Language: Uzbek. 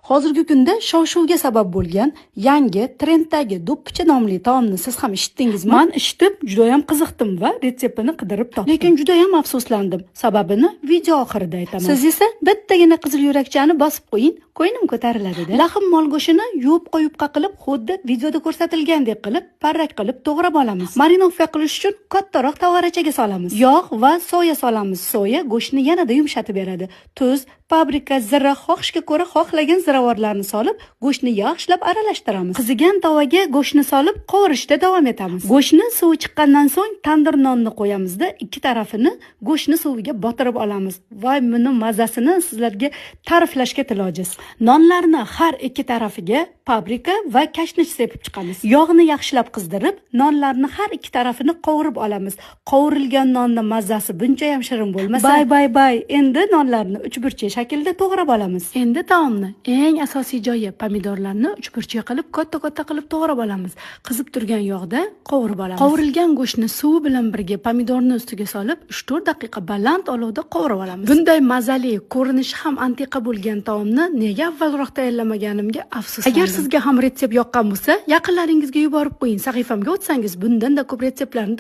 Hozirgi kunda shov-shuvga sabab bo'lgan yangi trenddagi do'ppicha nomli taomni siz ham eshitdingizmi? Men eshitib, juda ham qiziqdim va retseptini qidirib topdim. Lekin juda ham afsuslandim. Sababini video oxirida aytaman. Siz esa bittagina qizil yurakchani bosib qo'ying, qo'ynim ko'tariladi-da. Lahm mol go'shtini yuvib qo'yib qilib, xuddi videoda ko'rsatilgandek qilib, parrak qilib to'g'rab olamiz. Marinovka qilish uchun kattaroq tavorachaga solamiz. Yog' va soya solamiz. Soya go'shtni yanada yumshatib beradi. Tuz, paprika, zira, xohishga ko'ra xohlagan ziravorlarni solib, go'shtni yaxshilab aralashtiramiz. Qizigan tovaga go'shtni solib, qovurishda davom etamiz. Go'shtni suvi chiqqandan so'ng tandir nonni qo'yamizda, ikki tarafini go'shtni suviga botirib olamiz. Voy, buni mazasini sizlarga ta'riflashga tilojiz. Nonlarni har ikki tarafiga paprika va kashnish sepib chiqamiz. Yog'ni yaxshilab qizdirib, nonlarni har ikki tarafini qovurib olamiz. Qovurilgan nonni mazasi buncha ham shirin bo'lmasa, bay. Endi nonlarni uchburchak shaklda to'g'rab olamiz. Endi taomni eng asosiy joyi pomidorlarni uchburchak qilib, katta qilib to'g'rab olamiz. Qizib turgan yog'da qovurib olamiz. Qovurilgan go'shtni suvi bilan birga pomidorni ustiga solib, 3-4 daqiqa baland olovda qovurib olamiz. Bunday mazali, ko'rinishi ham antiqa bo'lgan taomni nega avvalroq tayyorlamaganimga afsuslandim. Agar sizga ham retsept yoqqan bo'lsa, yaqinlaringizga yuborib qo'ying. Sahifamga o'tsangiz, bundan da ko'p retseptlarni